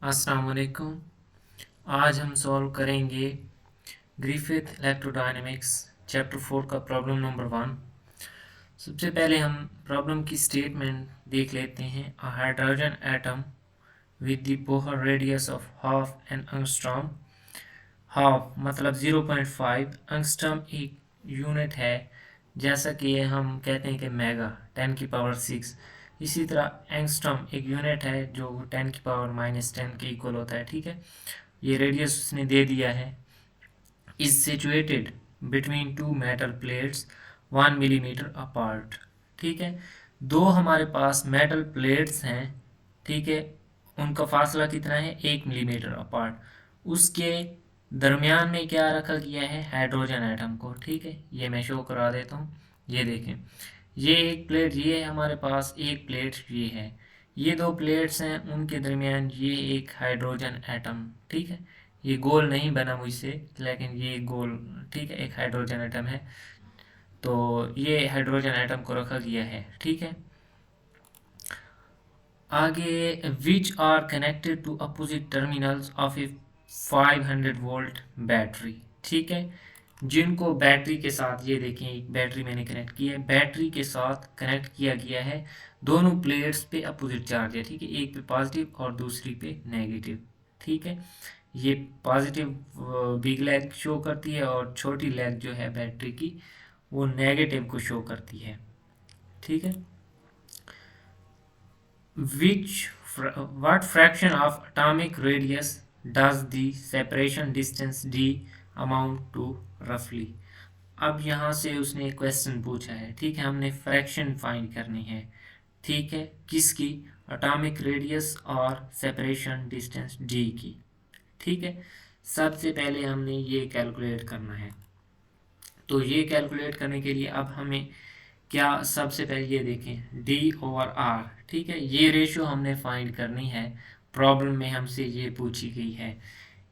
अस्सलाम वालेकुम। आज हम सॉल्व करेंगे ग्रिफिथ इलेक्ट्रोडायनेमिक्स चैप्टर 4 का प्रॉब्लम नंबर 1। सबसे पहले हम प्रॉब्लम की स्टेटमेंट देख लेते हैं। A hydrogen atom with the Bohr radius of half an angstrom. Half मतलब 0.5 एंगस्ट्रॉम एक यूनिट है, जैसा कि हम कहते हैं कि मेगा 10 की पावर 6। इसी तरह एंगस्ट्रॉम एक यूनिट है जो 10 की पावर -10 के इक्वल होता है। ठीक है, ये रेडियस उसने दे दिया है। Is situated between two metal plates 1 millimetre apart. ठीक है, दो हमारे पास मेटल प्लेट्स हैं। ठीक है, उनका फासला कितना है? 1 मिलीमीटर अपार्ट। उसके दरमियान में क्या रखा गया है? हाइड्रोजन एटम को। ठीक है, ये मैं शो करा देता हूँ। ये देखें, ये एक प्लेट ये है हमारे पास, एक प्लेट ये है। ये दो प्लेट्स हैं, उनके दरमियान ये एक हाइड्रोजन एटम। ठीक है, ये गोल नहीं बना मुझसे, लेकिन ये गोल, ठीक है, एक हाइड्रोजन एटम है। तो ये हाइड्रोजन एटम को रखा गया है। ठीक है, आगे which are connected to opposite terminals of a 500 volt battery. ठीक है, जिनको बैटरी के साथ, ये देखें एक बैटरी मैंने कनेक्ट की है, बैटरी के साथ कनेक्ट किया गया है। दोनों प्लेट्स पे अपोजिट चार्ज है। ठीक है, एक पे पॉजिटिव और दूसरी पे नेगेटिव। ठीक है, ये पॉजिटिव बिग लेग शो करती है और छोटी लेग जो है बैटरी की वो नेगेटिव को शो करती है। ठीक है, which what fraction of atomic radius does the separation distance d amount to roughly। अब यहाँ से उसने एक क्वेश्चन पूछा है। ठीक है, हमने फ्रैक्शन फाइंड करनी है। ठीक है, किसकी? एटॉमिक रेडियस और सेपरेशन डिस्टेंस d की। ठीक है, सबसे पहले हमने ये कैलकुलेट करना है। तो ये कैलकुलेट करने के लिए अब हमें क्या, सबसे पहले ये देखें d/r। ठीक है, ये रेशो हमने फाइंड करनी है। प्रॉब्लम में हमसे ये पूछी गई है।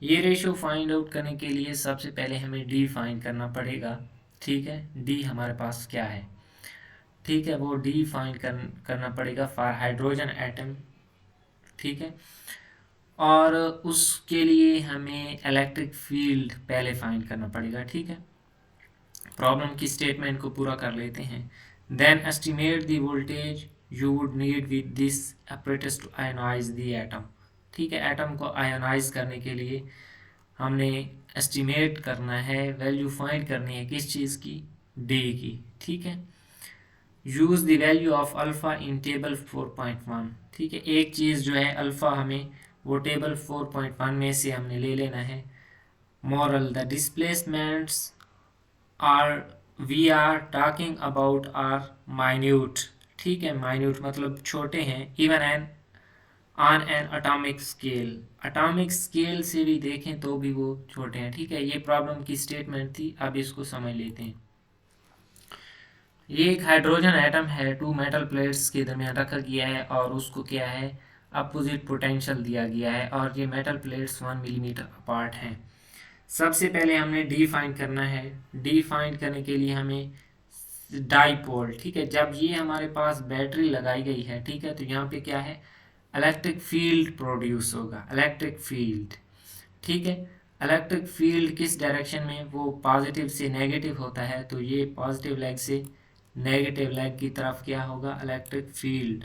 ये रेशो फाइंड आउट करने के लिए सबसे पहले हमें d फाइंड करना पड़ेगा। ठीक है, d हमारे पास क्या है? ठीक है, वो d फाइंड करना पड़ेगा फॉर हाइड्रोजन एटम। ठीक है, और उसके लिए हमें इलेक्ट्रिक फील्ड पहले फाइंड करना पड़ेगा। ठीक है, प्रॉब्लम की स्टेटमेंट को पूरा कर लेते हैं। Then estimate the voltage you would need with this apparatus to ionize the atom. ठीक है, एटम को आयोनाइज करने के लिए हमने एस्टिमेट करना है, वैल्यू फाइंड करनी है किस चीज़ की? डी की। ठीक है, use the value of alpha in table 4.1। ठीक है, एक चीज़ जो है अल्फ़ा, हमें वो टेबल 4.1 में से हमने ले लेना है। Moral, the displacements are we are talking about are minute. ठीक है, माइन्यूट मतलब छोटे हैं। Even an on an atomic scale, atomic scale से भी देखें तो भी वो छोटे हैं। ठीक है, ये प्रॉब्लम की स्टेटमेंट थी। अब इसको समझ लेते हैं। ये एक हाइड्रोजन एटम है, टू मेटल प्लेट्स के दरमियान रखा गया है और उसको क्या है? अपोजिट पोटेंशियल दिया गया है और ये मेटल प्लेट्स 1 मिलीमीटर अपार्ट हैं। सबसे पहले हमने डी फाइंड करना है। डी फाइंड करने के लिए हमें डाइपोल, ठीक है, जब ये हमारे पास बैटरी लगाई गई है, ठीक है, तो यहाँ पे क्या है? इलेक्ट्रिक फील्ड प्रोड्यूस होगा, इलेक्ट्रिक फील्ड। ठीक है, इलेक्ट्रिक फील्ड किस डायरेक्शन में? वो पॉजिटिव से नेगेटिव होता है, तो ये पॉजिटिव लेग से नेगेटिव लेग की तरफ क्या होगा? Electric field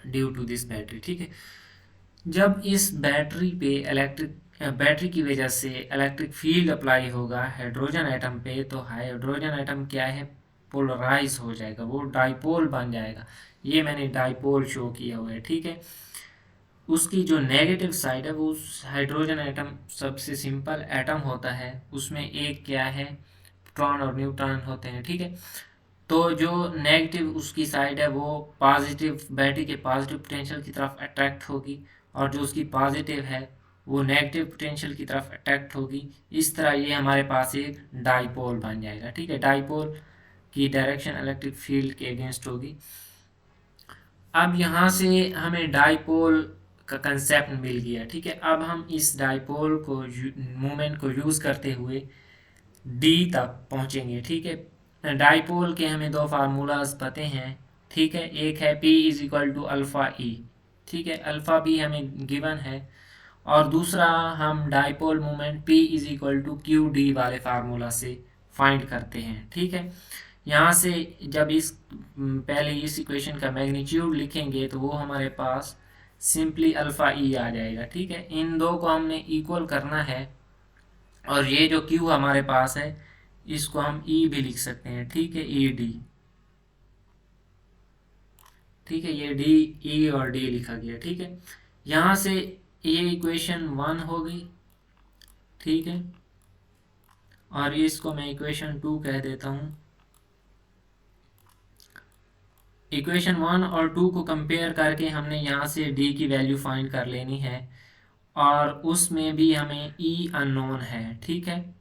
due to this battery. ठीक है, जब इस बैटरी पे बैटरी की वजह से इलेक्ट्रिक फील्ड अप्लाई होगा हाइड्रोजन एटम पे, तो हाइड्रोजन एटम क्या है? पोलराइज हो जाएगा, वो डाइपोल बन जाएगा। ये मैंने डाइपोल शो किया हुआ है। ठीक है, उसकी जो नेगेटिव साइड है, वो हाइड्रोजन एटम सबसे सिंपल एटम होता है, उसमें एक क्या है? प्रोटॉन और न्यूट्रॉन होते हैं। ठीक है, तो जो नेगेटिव उसकी साइड है वो पॉजिटिव, बैटरी के पॉजिटिव पोटेंशियल की तरफ अट्रैक्ट होगी, और जो उसकी पॉजिटिव है वो नेगेटिव पोटेंशियल की तरफ अट्रैक्ट होगी। इस तरह ये हमारे पास एक डाइपोल बन जाएगा। ठीक है, डाइपोल की डायरेक्शन इलेक्ट्रिक फील्ड के अगेंस्ट होगी। अब यहाँ से हमें डाइपोल का कंसेप्ट मिल गया। ठीक है, अब हम इस डाइपोल को मूवमेंट को यूज़ करते हुए डी तक पहुँचेंगे। ठीक है, डाइपोल के हमें दो फार्मूलाज पते हैं। ठीक है, एक है P is equal to alpha E. ठीक है, अल्फ़ा भी हमें गिवन है। और दूसरा हम dipole moment P is equal to q d वाले फार्मूला से फाइंड करते हैं। ठीक है, यहाँ से जब पहले इस इक्वेशन का मैग्नीट्यूड लिखेंगे तो वो हमारे पास सिंपली अल्फ़ा ई आ जाएगा। ठीक है, इन दो को हमने इक्वल करना है और ये जो क्यू हमारे पास है इसको हम ई भी लिख सकते हैं। ठीक है, ई डी। ठीक है, ये डी, ई और डी लिखा गया। ठीक है, यहाँ से ये इक्वेशन 1 होगी। ठीक है, और इसको मैं इक्वेशन 2 कह देता हूँ। इक्वेशन 1 और 2 को कंपेयर करके हमने यहाँ से डी की वैल्यू फाइंड कर लेनी है और उसमें भी हमें ई अननोन है। ठीक है,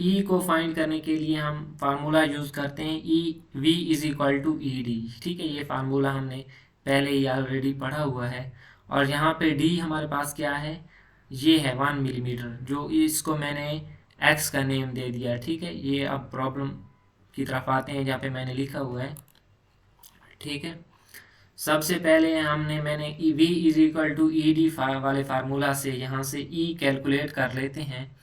ई को फाइंड करने के लिए हम फार्मूला यूज़ करते हैं E V is equal to E d. ठीक है, ये फार्मूला हमने पहले ही ऑलरेडी पढ़ा हुआ है। और यहाँ पे डी हमारे पास क्या है, ये है 1 मिलीमीटर, जो इसको मैंने एक्स का नेम दे दिया। ठीक है, ये अब प्रॉब्लम की तरफ आते हैं जहाँ पे मैंने लिखा हुआ है। ठीक है, सबसे पहले मैंने V is equal to E d वाले फार्मूला से यहाँ से ई कैलकुलेट कर लेते हैं।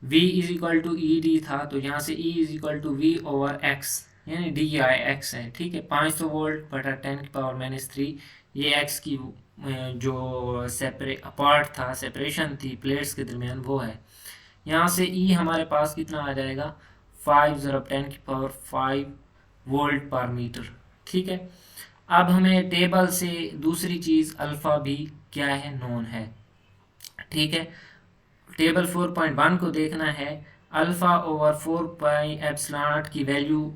v is equal to E d था तो यहाँ से e is equal to V over x, यानी डी आई एक्स है। ठीक है, 500 वोल्ट बटा 10⁻³ ये x की जो पार्ट था, सेपरेशन थी प्लेट्स के दरमियान, वो है। यहाँ से e हमारे पास कितना आ जाएगा, 5 ज़रब 10⁵ वोल्ट पर मीटर। ठीक है, अब हमें टेबल से दूसरी चीज़ अल्फ़ा भी क्या है, नोन है। ठीक है, टेबल 4.1 को देखना है। अल्फ़ा ओवर 4π∈0 की वैल्यू,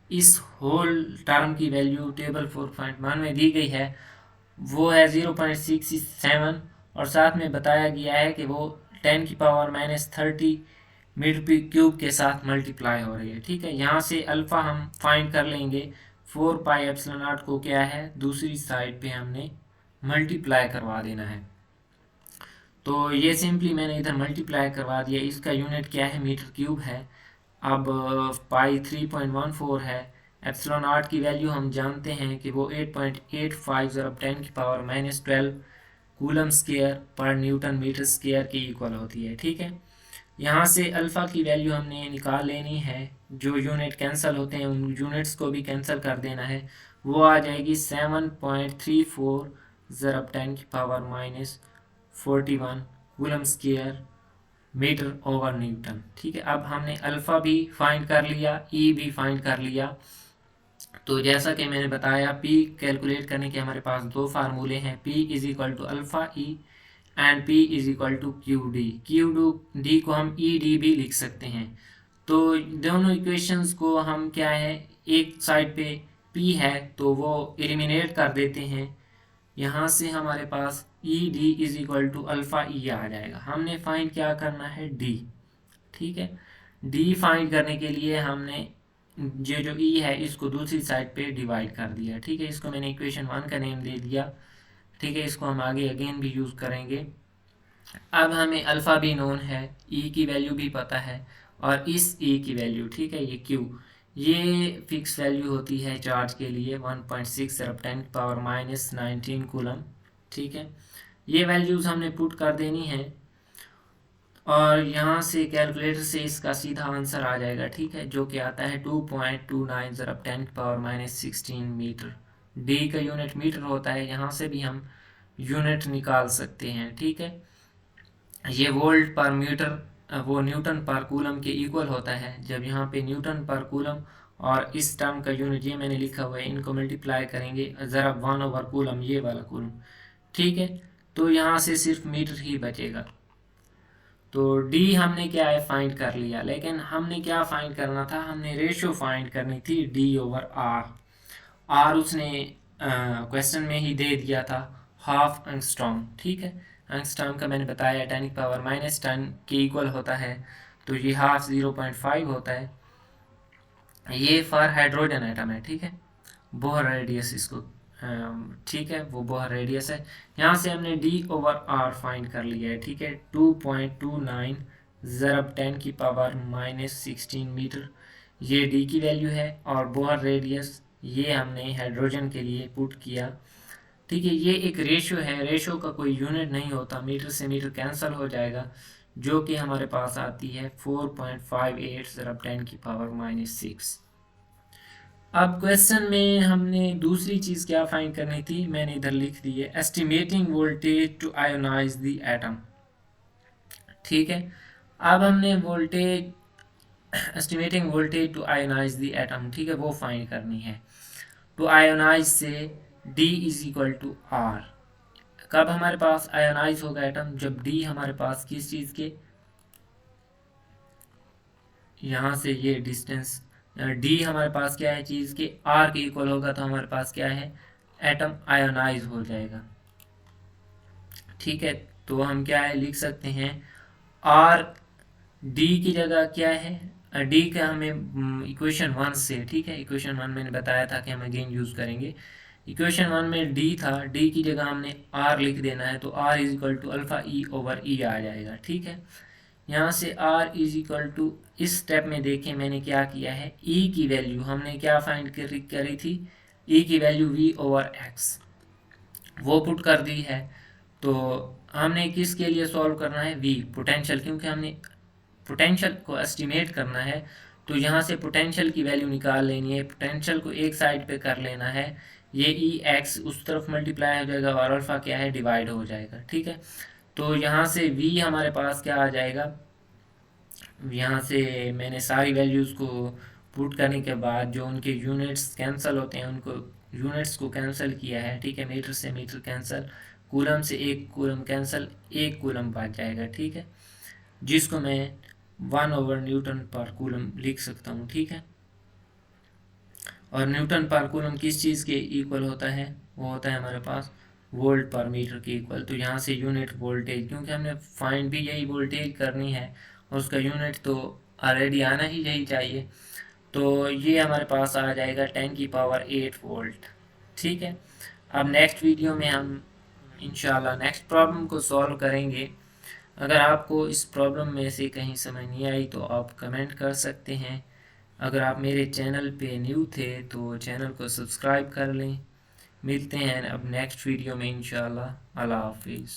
इस होल टर्म की वैल्यू टेबल 4.1 में दी गई है, वो है 0.67 और साथ में बताया गया है कि वो 10⁻³ मीटर क्यूब के साथ मल्टीप्लाई हो रही है। ठीक है, यहाँ से अल्फ़ा हम फाइंड कर लेंगे। 4π∈0 को क्या है, दूसरी साइड पे हमने मल्टीप्लाई करवा देना है। तो ये सिंपली मैंने इधर मल्टीप्लाई करवा दिया। इसका यूनिट क्या है, मीटर क्यूब है। अब पाई 3.14 है। ε0 की वैल्यू हम जानते हैं कि वो 8.85 ज़रब 10⁻⁻12 कूलम स्क्वायर पर न्यूटन मीटर स्क्वायर के इक्वल होती है। ठीक है, यहाँ से अल्फ़ा की वैल्यू हमने निकाल लेनी है। जो यूनिट कैंसिल होते हैं उन यूनिट्स को भी कैंसिल कर देना है। वो आ जाएगी 7.34 ज़रब 10⁻⁻41 coulomb square metre over newton. ठीक है, अब हमने अल्फ़ा भी फाइंड कर लिया, ई भी फाइंड कर लिया। तो जैसा कि मैंने बताया, पी कैलकुलेट करने के हमारे पास दो फार्मूले हैं, P is equal to alpha E and P is equal to q d. Q d को हम ई डी भी लिख सकते हैं। तो दोनों इक्वेशंस को हम क्या है, एक साइड पे पी है तो वो एलिमिनेट कर देते हैं। यहाँ से हमारे पास E D is equal to alpha E आ जाएगा। हमने फाइंड क्या करना है, डी। ठीक है, डी फाइंड करने के लिए हमने ये जो ई है इसको दूसरी साइड पे डिवाइड कर दिया। ठीक है, इसको मैंने इक्वेशन 1 का नेम दे दिया। ठीक है, इसको हम आगे अगेन भी यूज़ करेंगे। अब हमें अल्फ़ा भी नोन है, ई की वैल्यू भी पता है और इस ई की वैल्यू, ठीक है, ये क्यू, ये फिक्स वैल्यू होती है चार्ज के लिए 1.6 ज़रब 10⁻⁻19 कूलम। ठीक है, ये वैल्यूज़ हमने पुट कर देनी है और यहाँ से कैलकुलेटर से इसका सीधा आंसर आ जाएगा। ठीक है, जो कि आता है 2.29 ज़रब 10⁻⁻16 मीटर। डी का यूनिट मीटर होता है, यहाँ से भी हम यूनिट निकाल सकते हैं। ठीक है, ये वोल्ट पर मीटर वो न्यूटन पर कूलम के इक्वल होता है। जब यहाँ पे न्यूटन पर कूलम और इस टर्म का यूनिट ये मैंने लिखा हुआ है, इनको मल्टीप्लाई करेंगे ज़रब 1 ओवर कूलम, ये वाला कूलम। ठीक है, तो यहाँ से सिर्फ मीटर ही बचेगा। तो डी हमने क्या है, फाइंड कर लिया। लेकिन हमने क्या फाइंड करना था, हमने रेशियो फाइंड करनी थी डी ओवर आर। आर उसने क्वेश्चन में ही दे दिया था, हाफ एंगस्ट्रॉम। ठीक है, एंगस्ट्रॉम का मैंने बताया 10⁻⁻10 के इक्वल होता है, तो ये हाफ 0.5 होता है। ये फॉर हाइड्रोजन एटम है। ठीक है, बोहर रेडियस इसको, ठीक है, वो बोहर रेडियस है। यहाँ से हमने डी ओवर आर फाइंड कर लिया है। ठीक है, 2.29 ज़रब 10⁻⁻16 मीटर, ये डी की वैल्यू है। और बोहर रेडियस ये हमने हाइड्रोजन के लिए पुट किया ठीक है, ये एक रेशो है, रेशो का कोई यूनिट नहीं होता, मीटर से मीटर कैंसिल हो जाएगा, जो कि हमारे पास आती है 4.58 ज़रब 10⁻⁻⁶। अब क्वेश्चन में हमने दूसरी चीज़ क्या फाइंड करनी थी, मैंने इधर लिख दी है estimating voltage to ionize the atom. ठीक है, अब हमने voltage estimating voltage to ionize the atom, ठीक है, वो फाइंड करनी है। टू आयोनाइज से D is equal to R। कब हमारे पास आयोनाइज होगा एटम, जब D हमारे पास किस चीज़ के, यहाँ से ये डिस्टेंस D हमारे पास क्या है चीज़ के, R के इक्वल होगा, तो हमारे पास क्या है, एटम आयोनाइज हो जाएगा। ठीक है, तो हम क्या है लिख सकते हैं, R D की जगह क्या है, D का हमें इक्वेशन 1 से, ठीक है, इक्वेशन 1 मैंने बताया था कि हम अगेन यूज़ करेंगे। इक्वेशन 1 में D था, D की जगह हमने R लिख देना है, तो R is equal to alpha E over E आ जाएगा। ठीक है, यहाँ से R इज इक्वल टू, इस स्टेप में देखें मैंने क्या किया है, E की वैल्यू हमने क्या फाइंड करी थी, E की वैल्यू V ओवर X वो पुट कर दी है। तो हमने किसके लिए सॉल्व करना है, V पोटेंशियल, क्योंकि हमने पोटेंशियल को एस्टिमेट करना है, तो यहाँ से पोटेंशियल की वैल्यू निकाल लेनी है, पोटेंशियल को एक साइड पे कर लेना है, ये ई एक्स उस तरफ मल्टीप्लाई हो जाएगा और अल्फ़ा क्या है डिवाइड हो जाएगा। ठीक है, तो यहाँ से V हमारे पास क्या आ जाएगा, यहाँ से मैंने सारी वैल्यूज़ को पुट करने के बाद जो उनके यूनिट्स कैंसिल होते हैं उनको यूनिट्स को कैंसिल किया है। ठीक है, मीटर से मीटर कैंसिल, कूलम से एक कूलम कैंसिल, एक कूलम बच जाएगा। ठीक है, जिसको मैं 1 ओवर न्यूटन पर कूलम लिख सकता हूँ। ठीक है, और न्यूटन पर कूलम किस चीज़ के इक्वल होता है, वो होता है हमारे पास वोल्ट पर मीटर के इक्वल। तो यहाँ से यूनिट वोल्टेज, क्योंकि हमने फाइंड भी यही वोल्टेज करनी है और उसका यूनिट तो ऑलरेडी आना ही यही चाहिए, तो ये हमारे पास आ जाएगा 10⁸ वोल्ट। ठीक है, अब नेक्स्ट वीडियो में हम इंशाल्लाह नेक्स्ट प्रॉब्लम को सॉल्व करेंगे। अगर आपको इस प्रॉब्लम में से कहीं समझ नहीं आई तो आप कमेंट कर सकते हैं। अगर आप मेरे चैनल पे न्यू थे तो चैनल को सब्सक्राइब कर लें। मिलते हैं अब नेक्स्ट वीडियो में इंशाल्लाह। अल्लाह हाफिज़।